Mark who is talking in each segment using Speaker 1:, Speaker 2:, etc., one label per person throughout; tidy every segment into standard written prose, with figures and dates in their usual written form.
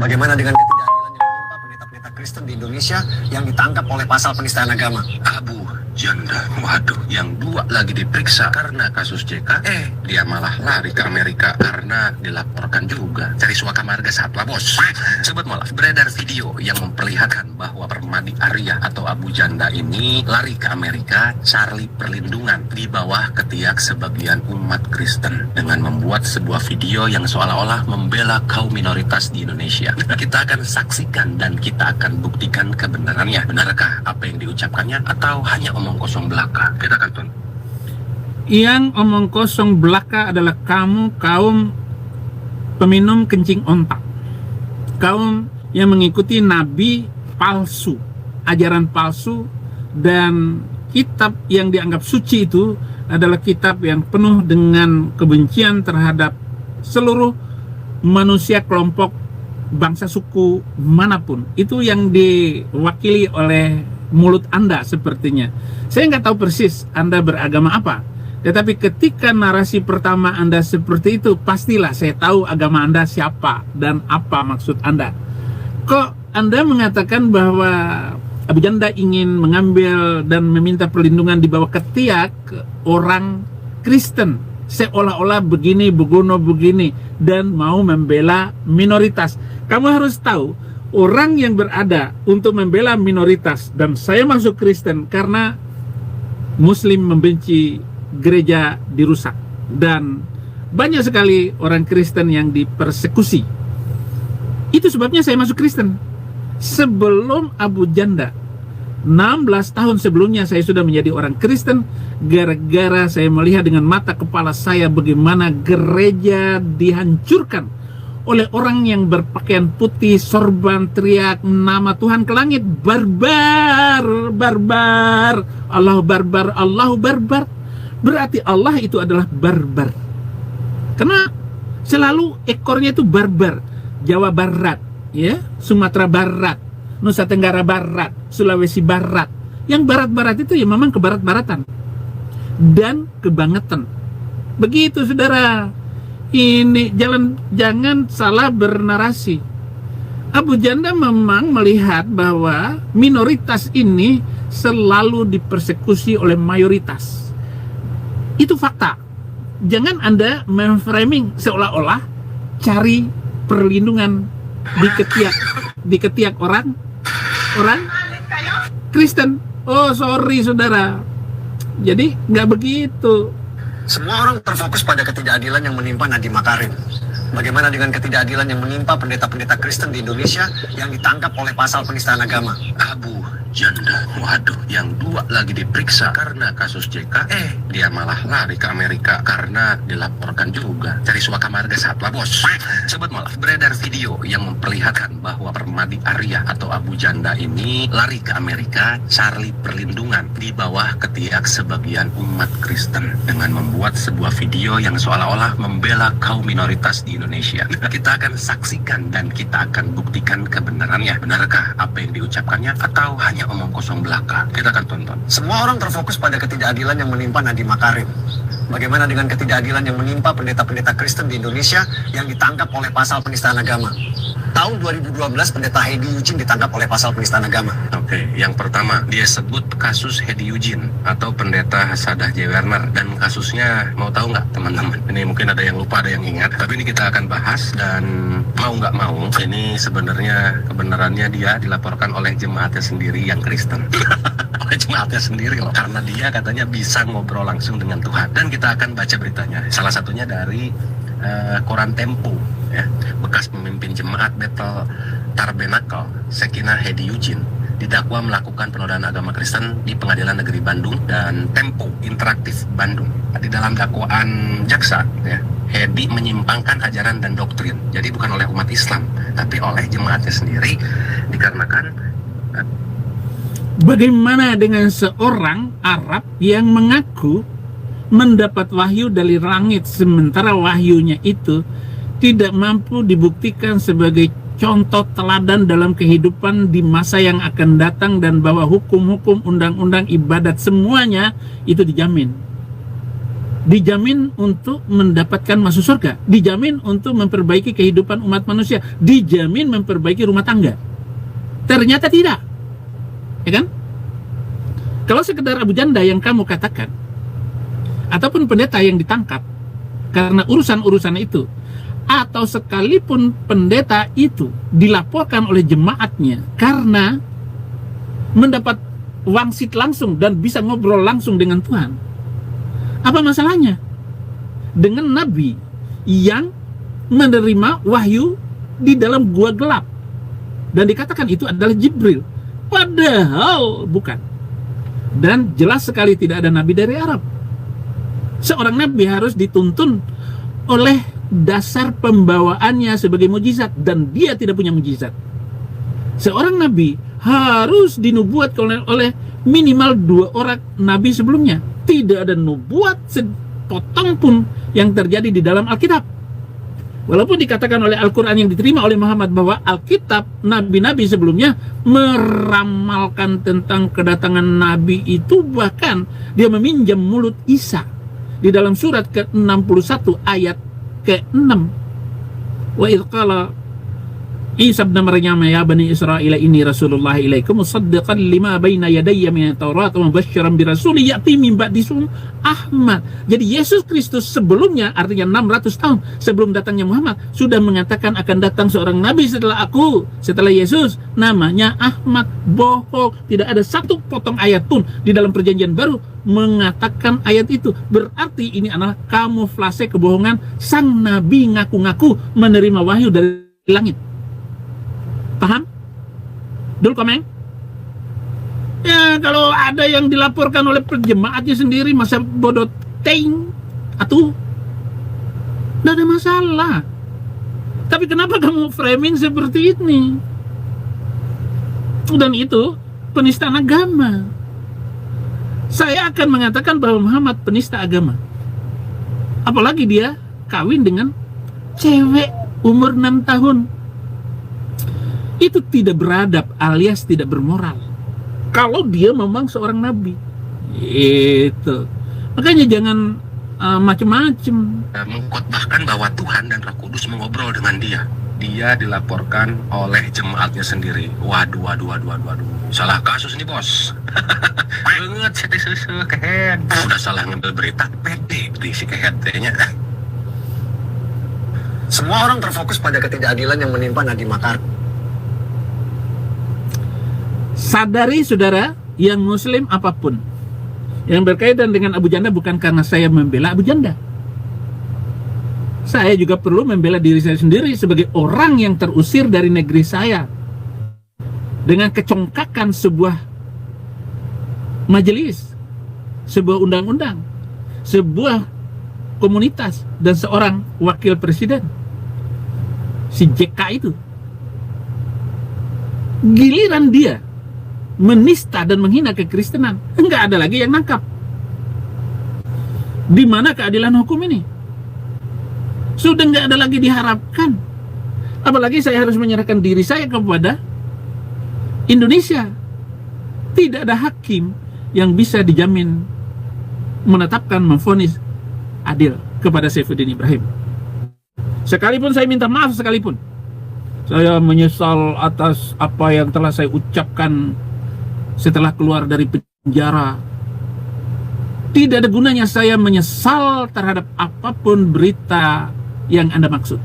Speaker 1: Bagaimana dengan ketidakadilan yang menimpa pendeta-pendeta Kristen di Indonesia yang ditangkap oleh pasal penistaan agama?
Speaker 2: Abu Janda, waduh, yang dua lagi diperiksa karena kasus JK, dia malah lari ke Amerika karena dilaporkan juga. Cari suaka marga satwa, bos. Sobat Mola, beredar video yang memperlihatkan bahwa Permadi Arya atau Abu Janda ini lari ke Amerika cari perlindungan di bawah ketiak sebagian umat Kristen dengan membuat sebuah video yang seolah-olah membela kaum minoritas di Indonesia. Kita akan saksikan dan kita akan buktikan kebenarannya. Benarkah apa yang diucapkannya atau hanya omong kosong belaka? Kita akan tonton.
Speaker 3: Yang omong kosong belaka adalah kamu, kaum peminum kencing ontak, kaum yang mengikuti nabi palsu, ajaran palsu, dan kitab yang dianggap suci itu adalah kitab yang penuh dengan kebencian terhadap seluruh manusia, kelompok, bangsa, suku manapun. Itu yang diwakili oleh mulut Anda sepertinya. Saya nggak tahu persis Anda beragama apa, tetapi ketika narasi pertama Anda seperti itu, pastilah saya tahu agama Anda siapa dan apa maksud Anda. Kok Anda mengatakan bahwa Abu Janda ingin mengambil dan meminta perlindungan di bawah ketiak orang Kristen, seolah-olah begini, begono begini, dan mau membela minoritas? Kamu harus tahu, orang yang berada untuk membela minoritas, dan saya masuk Kristen karena Muslim membenci gereja dirusak, dan banyak sekali orang Kristen yang dipersekusi. Itu sebabnya saya masuk Kristen. Sebelum Abu Janda, 16 tahun sebelumnya saya sudah menjadi orang Kristen, gara-gara saya melihat dengan mata kepala saya bagaimana gereja dihancurkan oleh orang yang berpakaian putih, sorban, teriak nama Tuhan ke langit, barbar, barbar, Allah barbar, Allah barbar. Berarti Allah itu adalah barbar. Karena selalu ekornya itu barbar. Jawa Barat, ya, Sumatera Barat, Nusa Tenggara Barat, Sulawesi Barat. Yang barat-barat itu ya memang kebarat-baratan dan kebangetan. Begitu, saudara. Ini jangan salah bernarasi. Abu Janda memang melihat bahwa minoritas ini selalu dipersekusi oleh mayoritas. Itu fakta. Jangan Anda memframing seolah-olah cari perlindungan di ketiak orang Kristen. Oh, sorry saudara. Jadi nggak begitu.
Speaker 1: Semua orang terfokus pada ketidakadilan yang menimpa Nadiem Makarim. Bagaimana dengan ketidakadilan yang menimpa pendeta-pendeta Kristen di Indonesia yang ditangkap oleh pasal penistaan agama?
Speaker 2: Abu Janda, waduh, yang dua lagi diperiksa karena kasus JK, dia malah lari ke Amerika karena dilaporkan juga. Cari suaka marga satwa, bos. Sobat Mola, beredar video yang memperlihatkan bahwa Permadi Arya atau Abu Janda ini lari ke Amerika cari perlindungan di bawah ketiak sebagian umat Kristen dengan membuat sebuah video yang seolah-olah membela kaum minoritas di Indonesia. Kita akan saksikan dan kita akan buktikan kebenarannya. Benarkah apa yang diucapkannya atau hanya omong kosong belaka? Kita akan tonton.
Speaker 1: Semua orang terfokus pada ketidakadilan yang menimpa Nadiem Makarim. Bagaimana dengan ketidakadilan yang menimpa pendeta-pendeta Kristen di Indonesia yang ditangkap oleh pasal penistaan agama? Tahun 2012 pendeta Hedi Eugene ditangkap oleh pasal penistaan agama.
Speaker 2: Oke, yang pertama dia sebut kasus Hedi Eugene atau pendeta Hasadah J. Werner, dan kasusnya mau tahu nggak teman-teman? Ini mungkin ada yang lupa, ada yang ingat, tapi ini kita akan bahas. Dan mau nggak mau, ini sebenarnya kebenarannya dia dilaporkan oleh jemaatnya sendiri yang Kristen. Oleh jemaatnya sendiri loh, karena dia katanya bisa ngobrol langsung dengan Tuhan. Dan kita akan baca beritanya, salah satunya dari koran Tempo, ya, bekas pemimpin jemaat Bethel Tabernacle Shekinah Hedi Eugene didakwa melakukan penodaan agama Kristen di Pengadilan Negeri Bandung dan Tempo Interaktif Bandung. Di dalam dakwaan jaksa, ya, Hedi menyimpangkan ajaran dan doktrin, jadi bukan oleh umat Islam tapi oleh jemaatnya sendiri, dikarenakan
Speaker 3: bagaimana dengan seorang Arab yang mengaku mendapat wahyu dari langit, sementara wahyunya itu tidak mampu dibuktikan sebagai contoh teladan dalam kehidupan di masa yang akan datang, dan bahwa hukum-hukum, undang-undang, ibadat, semuanya itu dijamin. dijamin untuk mendapatkan masuk surga, dijamin untuk memperbaiki kehidupan umat manusia, dijamin memperbaiki rumah tangga. Ternyata tidak, ya kan? Kalau sekedar Abu Janda yang kamu katakan, ataupun pendeta yang ditangkap karena urusan-urusan itu, atau sekalipun pendeta itu dilaporkan oleh jemaatnya karena mendapat wangsit langsung dan bisa ngobrol langsung dengan Tuhan, apa masalahnya dengan nabi yang menerima wahyu di dalam gua gelap dan dikatakan itu adalah Jibril, padahal bukan? Dan jelas sekali tidak ada nabi dari Arab. Seorang nabi harus dituntun oleh dasar pembawaannya sebagai mujizat, dan dia tidak punya mujizat. Seorang nabi harus dinubuatkan oleh minimal 2 orang nabi sebelumnya. Tidak ada nubuat sepotong pun yang terjadi di dalam Alkitab. Walaupun dikatakan oleh Al-Quran yang diterima oleh Muhammad bahwa Alkitab, nabi-nabi sebelumnya meramalkan tentang kedatangan nabi itu, bahkan dia meminjam mulut Isa di dalam surat ke-61 ayat ke-6. Wa idh qala Isa ibn Maryam ya bani Israil ini Rasulullah ilaikum musaddiqan lima baina yadayya min at-Taurat wa mubasysyiran bi rasulin ya'ti min ba'di ismuhu Ahmad. Jadi Yesus Kristus sebelumnya, artinya 600 tahun sebelum datangnya Muhammad, sudah mengatakan akan datang seorang nabi setelah aku, setelah Yesus, namanya Ahmad. Bohong, tidak ada satu potong ayat pun di dalam perjanjian baru mengatakan ayat itu. Berarti ini adalah kamuflase kebohongan sang nabi ngaku-ngaku menerima wahyu dari langit. Paham? Dul Komeng? Ya, kalau ada yang dilaporkan oleh jemaatnya sendiri, masa bodoh ting atuh, tidak ada masalah. Tapi kenapa kamu framing seperti ini? Dan itu penistaan agama. Saya akan mengatakan bahwa Muhammad penista agama. Apalagi dia kawin dengan cewek umur 6 tahun. Itu tidak beradab alias tidak bermoral. Kalau dia memang seorang nabi, itu makanya jangan macem-macem.
Speaker 2: Mengkhotbahkan bahwa Tuhan dan Roh Kudus mengobrol dengan dia. Dia dilaporkan oleh jemaatnya sendiri. Waduh. Salah kasus nih bos. Banget sih kehead. Udah salah ngambil berita, pede berisi keheadnya.
Speaker 1: Semua orang terfokus pada ketidakadilan yang menimpa Nadiem Makarim.
Speaker 3: Sadari saudara, yang muslim apapun yang berkaitan dengan Abu Janda, bukan karena saya membela Abu Janda. Saya juga perlu membela diri saya sendiri sebagai orang yang terusir dari negeri saya dengan kecongkakan sebuah majelis, sebuah undang-undang, sebuah komunitas, dan seorang wakil presiden, si JK itu. Giliran dia menista dan menghina kekristenan, enggak ada lagi yang nangkap. Di mana keadilan hukum ini? Sudah enggak ada lagi diharapkan. Apalagi saya harus menyerahkan diri saya kepada Indonesia. Tidak ada hakim yang bisa dijamin menetapkan, memvonis adil kepada Saifuddin Ibrahim. Sekalipun saya minta maaf, sekalipun saya menyesal atas apa yang telah saya ucapkan setelah keluar dari penjara. Tidak ada gunanya saya menyesal terhadap apapun berita yang Anda maksud.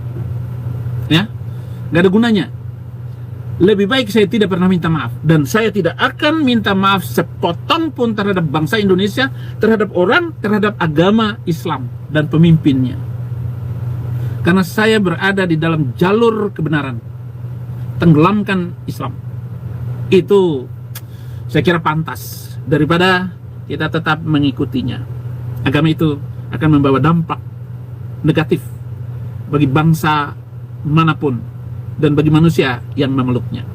Speaker 3: Ya, nggak ada gunanya. Lebih baik saya tidak pernah minta maaf, dan saya tidak akan minta maaf sepotong pun terhadap bangsa Indonesia, terhadap orang, terhadap agama Islam dan pemimpinnya. Karena saya berada di dalam jalur kebenaran, tenggelamkan Islam. Itu saya kira pantas daripada kita tetap mengikutinya. Agama itu akan membawa dampak negatif bagi bangsa manapun dan bagi manusia yang memeluknya.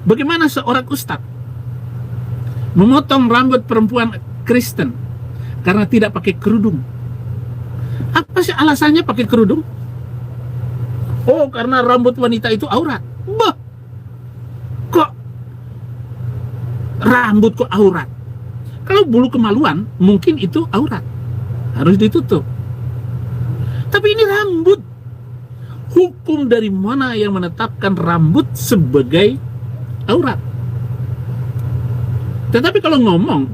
Speaker 3: Bagaimana seorang ustadz memotong rambut perempuan Kristen karena tidak pakai kerudung? Apa sih alasannya pakai kerudung? Oh, karena rambut wanita itu aurat. Bah, kok rambut kok aurat? Kalau bulu kemaluan, mungkin itu aurat, harus ditutup. Tapi ini rambut. Hukum dari mana yang menetapkan rambut sebagai aurat? Tetapi kalau ngomong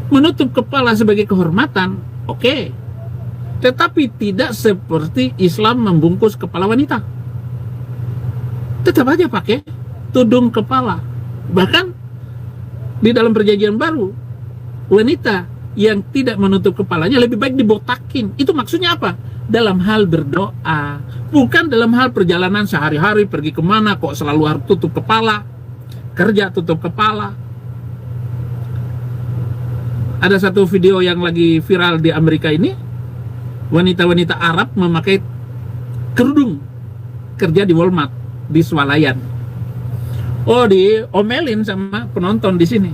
Speaker 3: menutup kepala sebagai kehormatan, oke. Tetapi tidak seperti Islam membungkus kepala wanita. Tetap aja pakai tudung kepala. Bahkan di dalam perjanjian baru, wanita yang tidak menutup kepalanya lebih baik dibotakin. Itu maksudnya apa? Dalam hal berdoa, bukan dalam hal perjalanan sehari-hari, pergi kemana kok selalu harus tutup kepala, kerja tutup kepala. Ada satu video yang lagi viral di Amerika ini, wanita-wanita Arab memakai kerudung kerja di Walmart di swalayan. Oh, diomelin sama penonton di sini.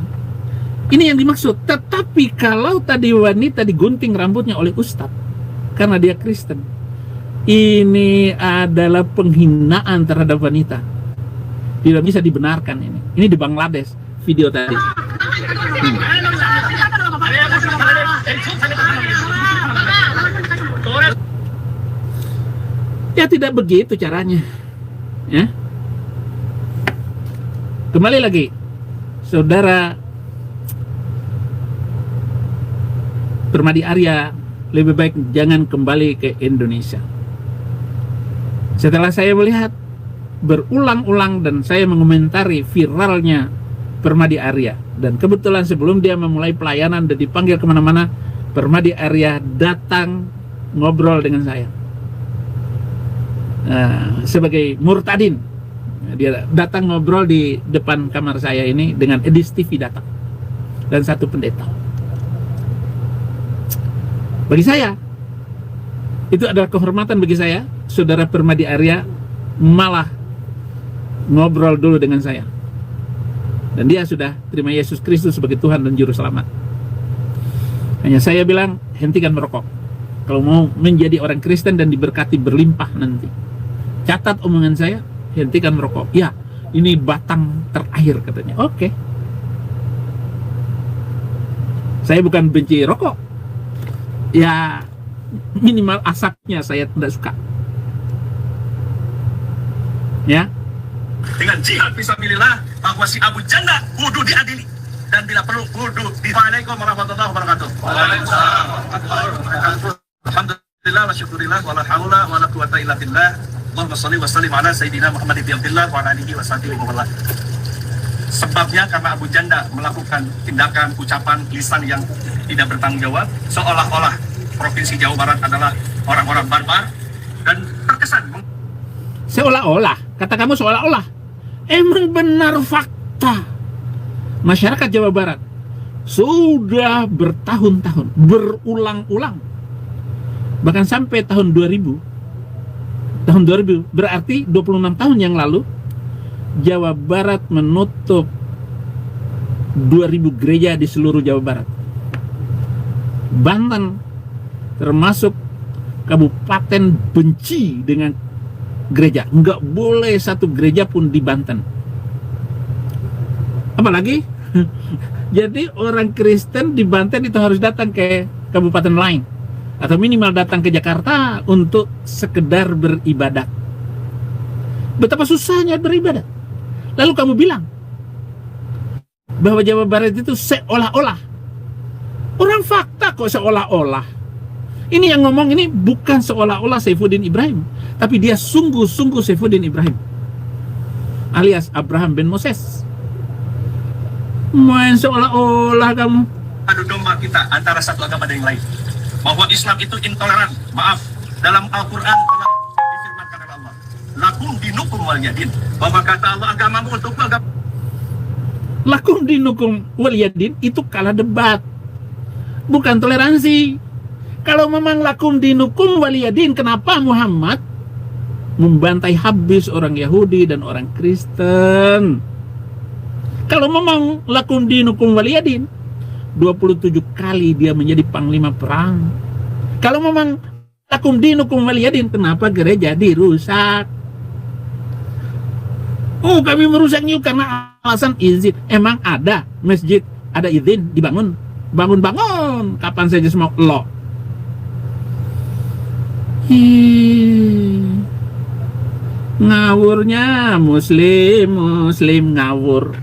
Speaker 3: Ini yang dimaksud. Tetapi kalau tadi wanita digunting rambutnya oleh ustadz karena dia Kristen, ini adalah penghinaan terhadap wanita. Tidak bisa dibenarkan ini. Ini di Bangladesh video tadi. Ya tidak begitu caranya. Ya. Kembali lagi, saudara Permadi Arya, lebih baik jangan kembali ke Indonesia. Setelah saya melihat berulang-ulang dan saya mengomentari viralnya Permadi Arya, dan kebetulan sebelum dia memulai pelayanan dan dipanggil kemana-mana, Permadi Arya datang ngobrol dengan saya sebagai murtadin. Dia datang ngobrol di depan kamar saya ini dengan Edis TV datang dan satu pendeta. Bagi saya itu adalah kehormatan bagi saya, saudara Permadi Arya malah ngobrol dulu dengan saya. Dan dia sudah terima Yesus Kristus sebagai Tuhan dan Juru Selamat. Hanya saya bilang, hentikan merokok kalau mau menjadi orang Kristen dan diberkati berlimpah nanti. Catat omongan saya, hentikan merokok. Ya, ini batang terakhir katanya. Oke. Saya bukan benci rokok. Ya, minimal asapnya saya tidak suka. Ya.
Speaker 1: Dengan jihad fisabilillah bahwa si Abu Janda kudu diadili dan bila perlu kudu di. Waalaikumsalam warahmatullahi wabarakatuh. Waalaikumsalam warahmatullahi wabarakatuh. Alhamdulillah wa syukurillah wa la haula wa la quwata illa billah. Allahumma shalli wa sallim ala sayyidina Muhammad ibn Abdullah wa ala alihi wa sahbihi wa sallam. Sebabnya karena Abu Janda melakukan tindakan, ucapan, lisan yang tidak bertanggung jawab, seolah-olah Provinsi Jawa Barat adalah orang-orang barbar dan terkesan.
Speaker 3: Seolah-olah, kata kamu seolah-olah. Emang benar fakta. Masyarakat Jawa Barat sudah bertahun-tahun, berulang-ulang, bahkan sampai tahun 2000, berarti 26 tahun yang lalu, Jawa Barat menutup 2000 gereja di seluruh Jawa Barat. Banten termasuk kabupaten benci dengan gereja. Nggak boleh satu gereja pun di Banten. Apalagi jadi orang Kristen di Banten itu harus datang ke kabupaten lain atau minimal datang ke Jakarta untuk sekedar beribadat. Betapa susahnya beribadat. Lalu kamu bilang bahwa Jawa Barat itu seolah-olah. Orang fakta kok seolah-olah. Ini yang ngomong ini bukan seolah-olah Saifuddin Ibrahim, tapi dia sungguh-sungguh Saifuddin Ibrahim alias Abraham bin Moses. Main seolah-olah kamu.
Speaker 1: Adu domba kita antara satu agama dan yang lain. Bahwa Islam itu intoleran. Maaf, dalam Al-Quran telah difirmankan oleh Allah, lakum dinukum waliyadin. Bahwa kata Allah, agamamu untuk agama.
Speaker 3: Lakum dinukum waliyadin itu kalah debat, bukan toleransi. Kalau memang lakum dinukum waliyadin, kenapa Muhammad membantai habis orang Yahudi dan orang Kristen? Kalau memang lakum dinukum waliyadin, 27 kali dia menjadi panglima perang. Kalau memang lakum dinukum waliyadin. Kenapa gereja dirusak? Oh, kami merusaknya karena alasan izin. Emang ada masjid, ada izin dibangun? Bangun-bangun kapan saja semau lo. Ngawurnya muslim ngawur.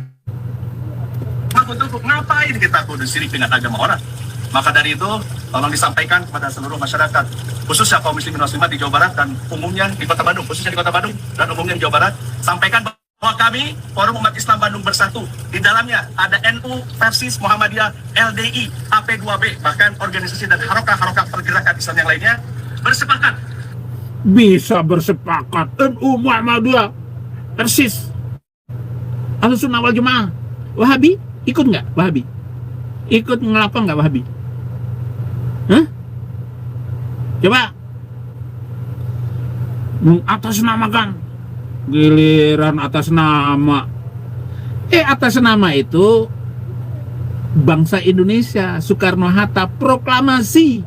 Speaker 4: Untuk ngapain kita kudu sirik dengan agama orang? Maka dari itu, tolong disampaikan kepada seluruh masyarakat, khususnya kaum muslimin muslimat di Jawa Barat dan umumnya di Kota Bandung, khususnya di Kota Bandung dan umumnya di Jawa Barat, sampaikan bahwa kami, Forum Umat Islam Bandung Bersatu, di dalamnya ada NU versus Muhammadiyah, LDI, AP2B, bahkan organisasi dan harokah-harokah pergerakan Islam yang lainnya, bersepakat.
Speaker 3: Bisa bersepakat. NU Muhammadiyah, persis Ahlussunnah wal Jamaah. Wahabi ikut nggak? Wahabi ikut ngelapang nggak Wahabi? Hah? Coba mengatasnamakan, giliran atas nama. Atas nama itu bangsa Indonesia, Soekarno-Hatta, proklamasi.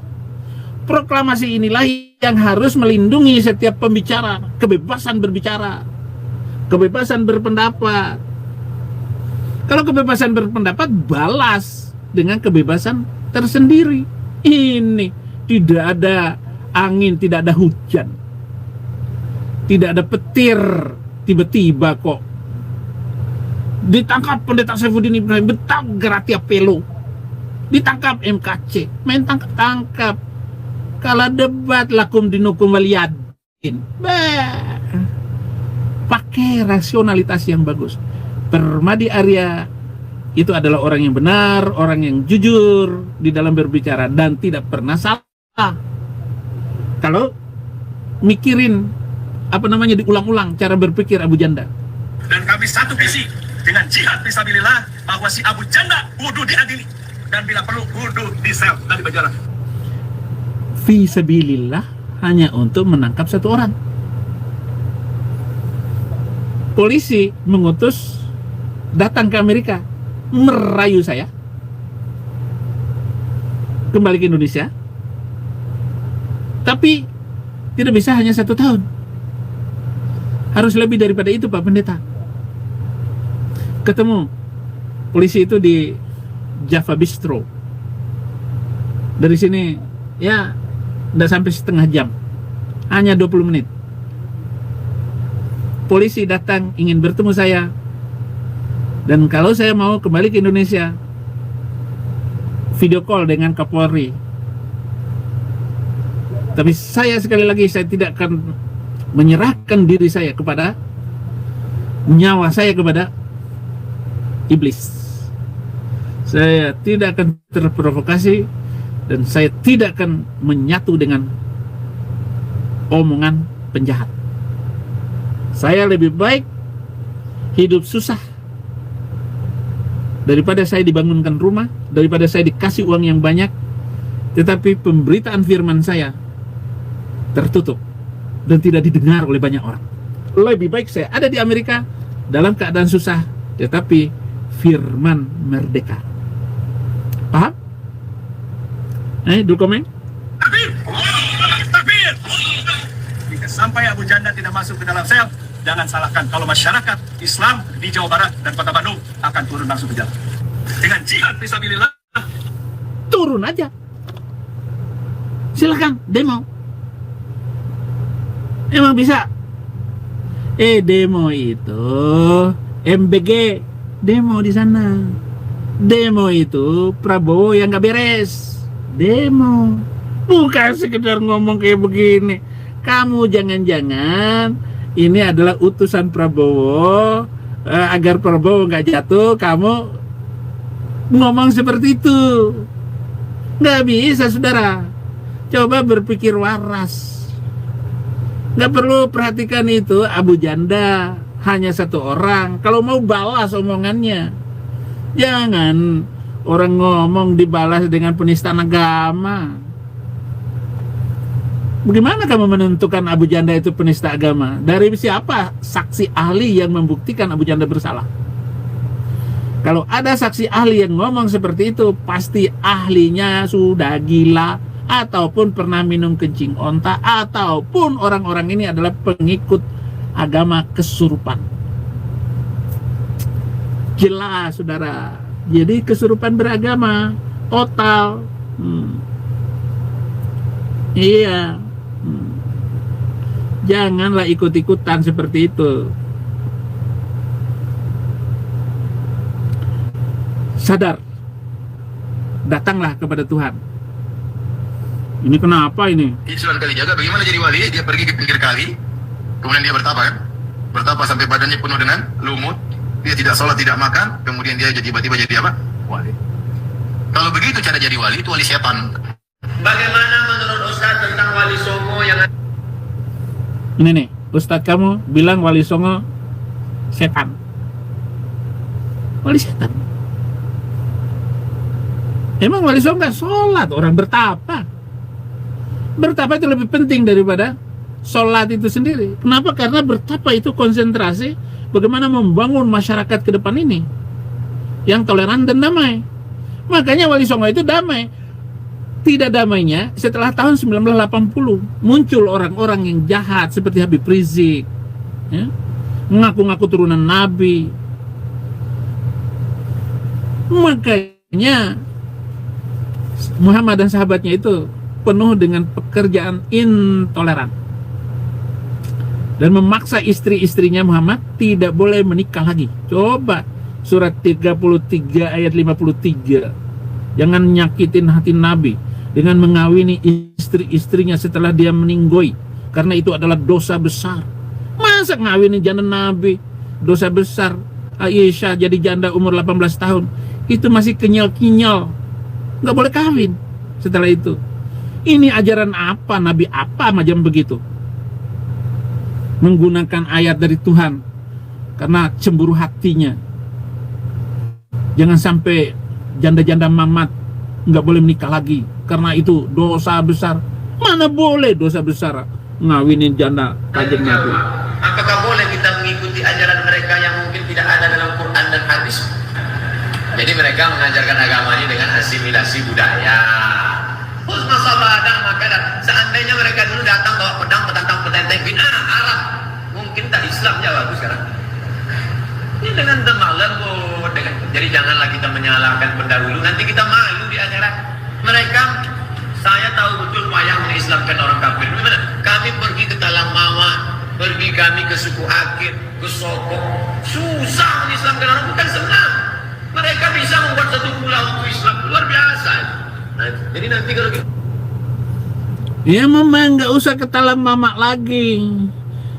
Speaker 3: Proklamasi inilah yang harus melindungi setiap pembicara, kebebasan berbicara, kebebasan berpendapat. Kalau kebebasan berpendapat, balas dengan kebebasan tersendiri. Ini tidak ada angin, tidak ada hujan, tidak ada petir, tiba-tiba kok ditangkap Pendeta Saifuddin Ibrahim, betap Gratia Pelo, ditangkap MKC, main tangkap-tangkap. Kalau debat lakum dinukum waliyadin, pakai rasionalitas yang bagus. Permadi Arya itu adalah orang yang benar, orang yang jujur di dalam berbicara dan tidak pernah salah. Kalau mikirin diulang-ulang cara berpikir Abu Janda.
Speaker 4: Dan kami satu visi dengan jihad fisabilillah bahwa si Abu Janda kudu diadili dan bila perlu kudu disel dan dipenjara.
Speaker 3: Fisabilillah hanya untuk menangkap satu orang. Polisi mengutus datang ke Amerika, merayu saya kembali ke Indonesia, tapi tidak bisa hanya 1 tahun, harus lebih daripada itu Pak Pendeta. Ketemu polisi itu di Java Bistro, dari sini ya tidak sampai setengah jam, hanya 20 menit. Polisi datang ingin bertemu saya. Dan kalau saya mau kembali ke Indonesia, video call dengan Kapolri. Tapi saya sekali lagi, saya tidak akan menyerahkan diri saya kepada nyawa saya kepada iblis. Saya tidak akan terprovokasi dan saya tidak akan menyatu dengan omongan penjahat. Saya lebih baik hidup susah daripada saya dibangunkan rumah, daripada saya dikasih uang yang banyak, tetapi pemberitaan firman saya tertutup dan tidak didengar oleh banyak orang. Lebih baik saya ada di Amerika dalam keadaan susah, tetapi firman merdeka. Paham? Dulu komen?
Speaker 4: Takbir! Takbir! Jika sampai Abu Janda tidak masuk ke dalam sel, jangan salahkan kalau masyarakat Islam di Jawa Barat dan Kota Bandung akan turun langsung ke jalan. Dengan jihad fisabilillah,
Speaker 3: turun aja. Silakan demo. Emang bisa? Demo itu MBG demo di sana. Demo itu Prabowo yang nggak beres. Demo. Bukan sekedar ngomong kayak begini. Kamu jangan-jangan ini adalah utusan Prabowo agar Prabowo nggak jatuh, kamu ngomong seperti itu. Nggak bisa, saudara. Coba berpikir waras. Nggak perlu perhatikan itu Abu Janda, hanya 1 orang. Kalau mau balas omongannya, jangan orang ngomong dibalas dengan penistaan agama. Bagaimana kamu menentukan Abu Janda itu penista agama? Dari siapa saksi ahli yang membuktikan Abu Janda bersalah? Kalau ada saksi ahli yang ngomong seperti itu, pasti ahlinya sudah gila, ataupun pernah minum kencing onta, ataupun orang-orang ini adalah pengikut agama kesurupan. Jelas, saudara. Jadi kesurupan beragama total. Iya. Janganlah ikut-ikutan seperti itu. Sadar. Datanglah kepada Tuhan. Ini kenapa ini?
Speaker 5: Sunan Kalijaga bagaimana jadi wali? Dia pergi ke pinggir kali, kemudian dia bertapa kan? Bertapa sampai badannya penuh dengan lumut. Dia tidak sholat, tidak makan, kemudian dia tiba-tiba jadi apa? Wali. Kalau begitu cara jadi wali, itu wali setan.
Speaker 2: Bagaimana menurut Ustaz tentang Wali Songo yang
Speaker 3: Ini nih, Ustadz kamu bilang Wali Songo setan. Wali setan. Emang Wali Songo nggak sholat, orang bertapa. Bertapa itu lebih penting daripada sholat itu sendiri. Kenapa? Karena bertapa itu konsentrasi bagaimana membangun masyarakat ke depan ini yang toleran dan damai. Makanya Wali Songo itu damai. Tidak damainya setelah tahun 1980 muncul orang-orang yang jahat seperti Habib Rizik, ya, mengaku-ngaku turunan Nabi. Makanya Muhammad dan sahabatnya itu penuh dengan pekerjaan intoleran dan memaksa istri-istrinya Muhammad tidak boleh menikah lagi. Coba surat 33 ayat 53. Jangan nyakitin hati Nabi dengan mengawini istri-istrinya setelah dia meninggoy, karena itu adalah dosa besar. Masa ngawinin janda Nabi? Dosa besar. Aisyah jadi janda umur 18 tahun itu masih kenyal-kinyal, nggak boleh kawin setelah itu. Ini ajaran apa? Nabi apa macam begitu? Menggunakan ayat dari Tuhan karena cemburu hatinya. Jangan sampai janda-janda mamat nggak boleh menikah lagi karena itu dosa besar. Mana boleh dosa besar ngawinin janda kanjeng Nabi?
Speaker 2: apakah boleh kita mengikuti ajaran mereka yang mungkin tidak ada dalam Quran dan hadis? Jadi mereka mengajarkan agamanya dengan asimilasi budaya. Husna sabadah maka seandainya mereka dulu datang bawa pedang petantang Arab, mungkin tak Islam jawab sekarang. Ini dengan lemah lembut, jadi janganlah kita menyalahkan pendahulu. Nanti kita malu di akhirat. Mereka, saya tahu betul payah mengislamkan orang kafir. Gimana? Kami pergi ke Talang Mama, pergi kami ke suku Akit, ke Soko. Susah mengislamkan orang, bukan senang. Mereka bisa membuat satu pulau untuk Islam, luar biasa. Nah, jadi nanti kalau kita...
Speaker 3: Ya memang nggak usah ke Talang Mama lagi.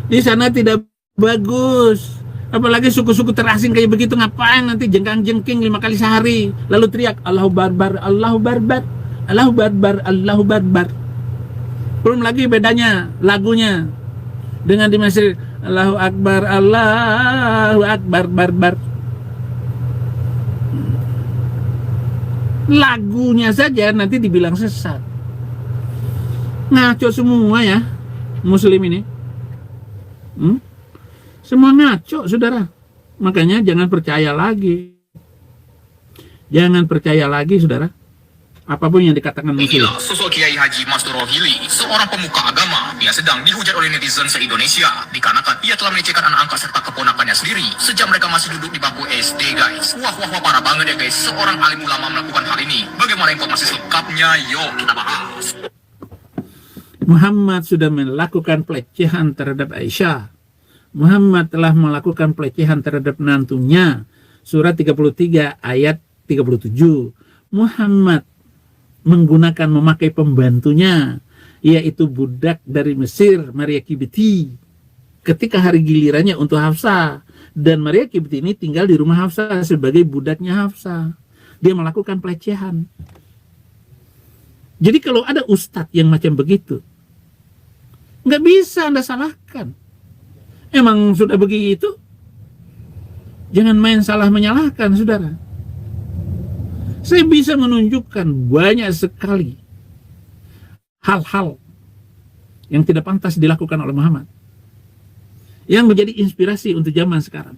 Speaker 3: Di sana tidak bagus. Apalagi suku-suku terasing kayak begitu, ngapain nanti jengkang-jengking 5 kali sehari lalu teriak Allahu Barbar, Allahu Barbar, Allahu Barbar, Allahu Barbar. Belum lagi bedanya lagunya dengan di Mesir, Allahu Akbar, Allahu Akbar, Barbar. Lagunya saja nanti dibilang sesat. Ngaco semua ya Muslim ini. Semua ngaco, saudara. Makanya jangan percaya lagi. Jangan percaya lagi, saudara. Apapun yang dikatakan Muslim.
Speaker 5: Inilah sosok Kiai Haji Mastur Rohili, seorang pemuka agama. Dia sedang dihujat oleh netizen se-Indonesia dikarenakan ia telah melecehkan anak angkat serta keponakannya sendiri sejak mereka masih duduk di bangku SD, guys. Wah, parah banget ya, guys. Seorang alim ulama melakukan hal ini. Bagaimana informasi selengkapnya? Yuk, kita bahas.
Speaker 3: Muhammad sudah melakukan pelecehan terhadap Aisyah. Muhammad telah melakukan pelecehan terhadap menantunya. Surat 33 ayat 37. Muhammad memakai pembantunya, yaitu budak dari Mesir, Maria Kibiti, ketika hari gilirannya untuk Hafsah. Dan Maria Kibiti ini tinggal di rumah Hafsah sebagai budaknya Hafsah. Dia melakukan pelecehan. Jadi kalau ada ustadz yang macam begitu, nggak bisa Anda salahkan. Emang sudah begitu? Jangan main salah menyalahkan, saudara. Saya bisa menunjukkan banyak sekali hal-hal yang tidak pantas dilakukan oleh Muhammad, yang menjadi inspirasi untuk zaman sekarang.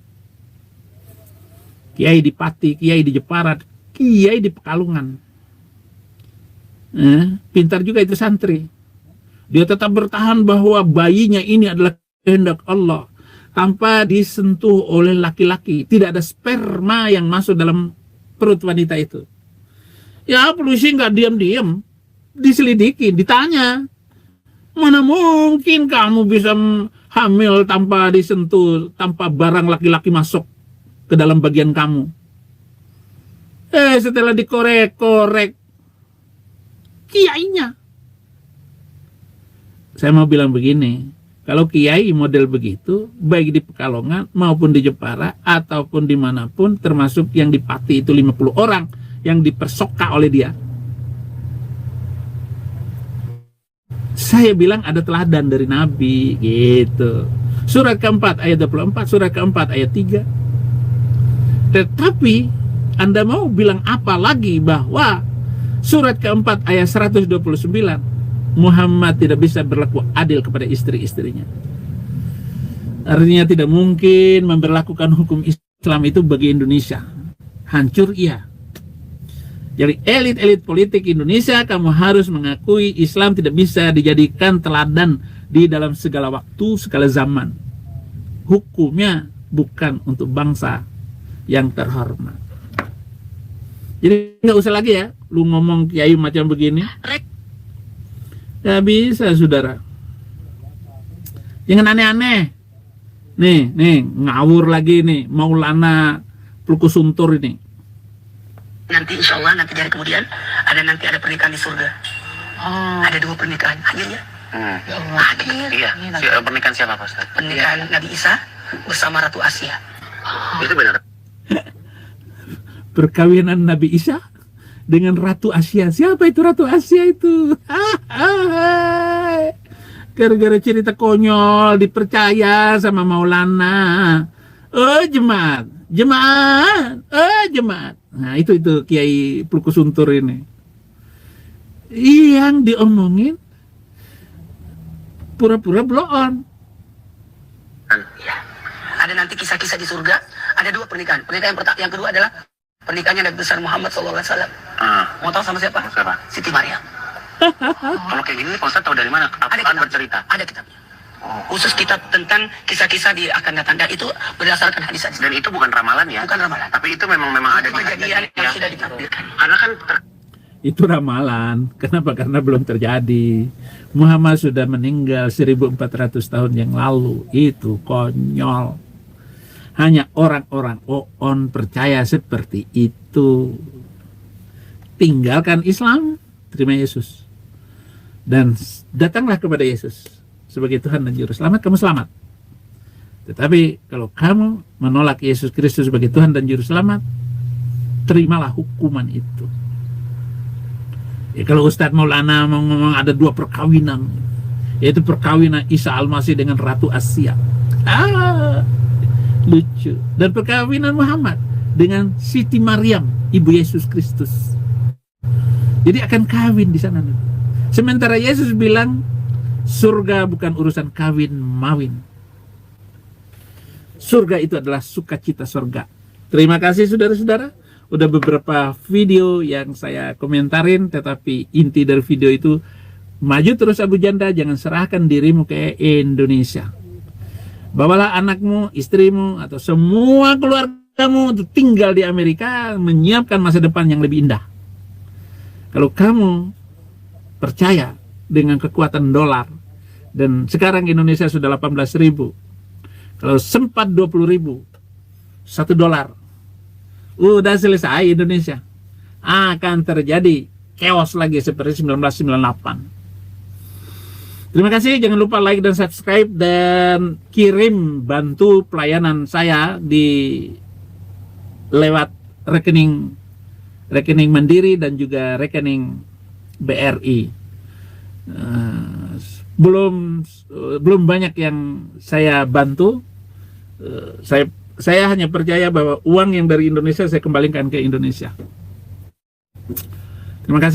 Speaker 3: Kiai di Pati, kiai di Jepara, kiai di Pekalongan. Pintar juga itu santri. Dia tetap bertahan bahwa bayinya ini adalah kehendak Allah, tanpa disentuh oleh laki-laki. Tidak ada sperma yang masuk dalam perut wanita itu. Ya, polisi nggak diam-diam, diselidiki, ditanya. Mana mungkin kamu bisa hamil tanpa disentuh, tanpa barang laki-laki masuk ke dalam bagian kamu? Setelah dikorek-korek kiainya, saya mau bilang begini, kalau kiai model begitu, baik di Pekalongan maupun di Jepara ataupun dimanapun, termasuk yang di Pati itu 50 orang yang dipersoka oleh dia, saya bilang ada teladan dari Nabi gitu. Surat keempat ayat 24, surat keempat ayat 3. Tetapi Anda mau bilang apa lagi bahwa surat keempat ayat 129, Muhammad tidak bisa berlaku adil kepada istri-istrinya. Artinya tidak mungkin memberlakukan hukum Islam itu bagi Indonesia. Hancur iya. Jadi elit-elit politik Indonesia, kamu harus mengakui Islam tidak bisa dijadikan teladan di dalam segala waktu, segala zaman. Hukumnya bukan untuk bangsa yang terhormat. Jadi nggak usah lagi ya, lu ngomong kiai macam begini. Gak bisa, saudara. Jangan aneh-aneh. Nih, ngawur lagi nih, Maulana Plukusuntur ini.
Speaker 6: Nanti insya Allah nanti dari kemudian ada pernikahan di surga. Ada 2 pernikahan. Hadir ya? Hadir.
Speaker 2: Iya. Pernikahan siapa, Pak Ustaz?
Speaker 6: Pernikahan Nabi Isa bersama Ratu Asia.
Speaker 2: Itu benar.
Speaker 3: Perkawinan Nabi Isa dengan Ratu Asia. Siapa itu Ratu Asia itu? Gara-gara cerita konyol dipercaya sama Maulana. Jemaat. Nah, itu Kiai Plukusuntur ini. Yang diomongin pura-pura blow on.
Speaker 6: Ya. Ada nanti kisah-kisah di surga. Ada 2 pernikahan. Pernikahan yang kedua adalah pernikahannya Nabi besar Muhammad SAW. Mau tahu sama siapa? Siti Maryam.
Speaker 2: Kalau kayak gini, Pak Ustaz tahu dari mana? Apaan bercerita?
Speaker 6: Ada kitabnya. Khusus kitab tentang kisah-kisah di akan datang, dan itu berdasarkan hadis-hadis.
Speaker 2: Dan itu bukan ramalan ya?
Speaker 6: Bukan ramalan.
Speaker 2: Tapi itu memang ada
Speaker 6: kejadian yang sudah ditakdirkan.
Speaker 2: Karena kan
Speaker 3: Itu ramalan. Kenapa? Karena belum terjadi. Muhammad sudah meninggal 1400 tahun yang lalu. Itu konyol. Hanya orang-orang on percaya seperti itu. Tinggalkan Islam, terima Yesus. Dan datanglah kepada Yesus sebagai Tuhan dan Juru Selamat, kamu selamat. Tetapi kalau kamu menolak Yesus Kristus sebagai Tuhan dan Juru Selamat, terimalah hukuman itu. Ya, kalau Ustadz Maulana mau ngomong ada 2 perkawinan, yaitu perkawinan Isa Al-Masih dengan Ratu Asia. Lucu. Dan perkawinan Muhammad dengan Siti Maryam, Ibu Yesus Kristus. Jadi akan kawin di sana. Sementara Yesus bilang, surga bukan urusan kawin mawin. Surga itu adalah sukacita surga. Terima kasih saudara-saudara. Udah beberapa video yang saya komentarin, tetapi inti dari video itu, maju terus Abu Janda, jangan serahkan dirimu ke Indonesia. Bawalah anakmu, istrimu, atau semua keluargamu untuk tinggal di Amerika, menyiapkan masa depan yang lebih indah. Kalau kamu percaya dengan kekuatan dolar, dan sekarang Indonesia sudah 18.000, kalau sempat 20.000, $1, udah selesai Indonesia. Akan terjadi chaos lagi seperti 1998. Terima kasih, jangan lupa like dan subscribe, dan kirim bantu pelayanan saya di lewat rekening Mandiri dan juga rekening BRI. Belum banyak yang saya bantu. Saya hanya percaya bahwa uang yang dari Indonesia saya kembalikan ke Indonesia. Terima kasih.